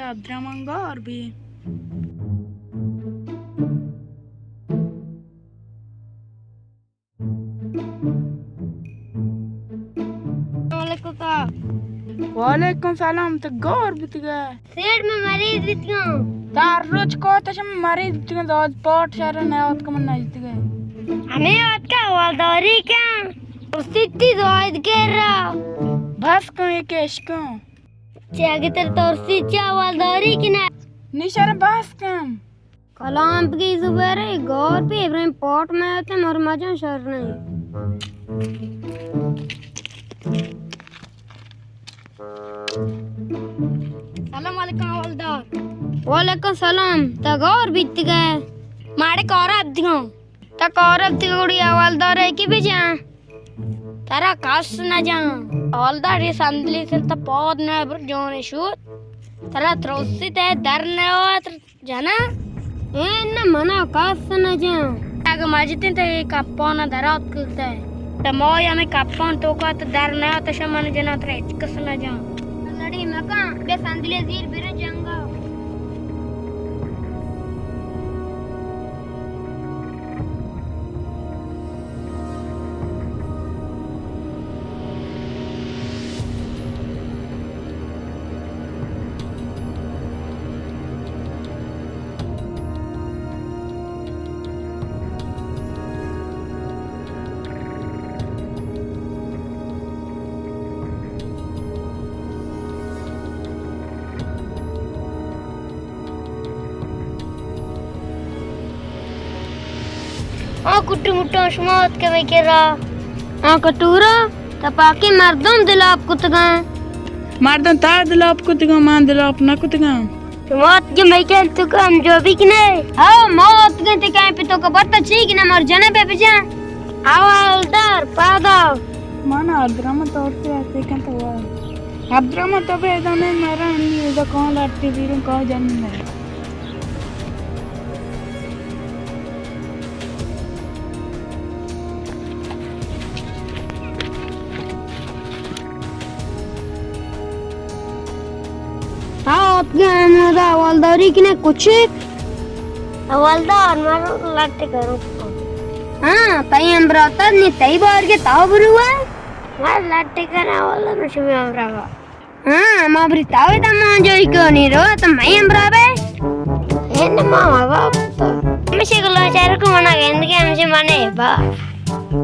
Abdurrahman Garbi. वालेकुम सलाम तो गौर बितगा सेठ में मरीज बितगा तार रोज को तशम मरीज बितगा दाद पाट शहर ने आवत कमन ना बितगा हमें आवत का वालदारी क्या स्थिति दोइद कर रहा बस को एक इश्को चागे तेरे तो स्थिति वालदारी की ना निशर बस कम कलाम की जुबेरे गौर पे इब्राहिम पाट में आते मर मजा शहर नहीं सलाम वालेकुम हवलदार वालेकुम सलाम तगौर बीत गए मारे कौरा दियो तक औरत गुड़ी हवलदार है कि भी जा तारा कास न जा हवलदार ये संदली से त पौध न बर जोने शूट तारा त्रोसी ते डर न हो जाना ए न मना कास न जा आगे मजते ते कप्पो न दरात करते है त मोय हमें कप्पो तो का त डर न हो त शमन जना त्रे कस न जा लड़ी मका बे संदली जीर बिर जंगा कुट्टू मुट्टू शमात के में केरा कटूरा तपाके मर्दम दिलाप कुतगा मर्दन तार दिलाप कुतगा मान दिलाप ना कुतगा शमात के में के तू काम जो भी कि नहीं हां मौत के ते कहीं पे तो का बता ठीक ना मर जाने पे जा हवलदार पादा माना अब्दुरहमान तो से ऐसे kan तो हुआ अब्दुरहमान तो बे दने मरा नहीं उदा कौन लाटी वीरों कौन जाने नहीं हवलदारी की ने कुछ हवलदार मारो लट्टे करो हाँ तई अमराता ने तई बार के ताव बरुआ मार लट्टे करा वाला मशमी अमरावा हाँ माबरी तावे तमा जोई को नहीं रो तो मैं अमरावे एने मामा बाप मशे को लाचार को मना गेंद के हमसे माने बा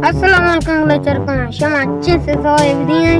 अस्सलाम वालेकुम लाचार को शमा अच्छे से सो एवदी है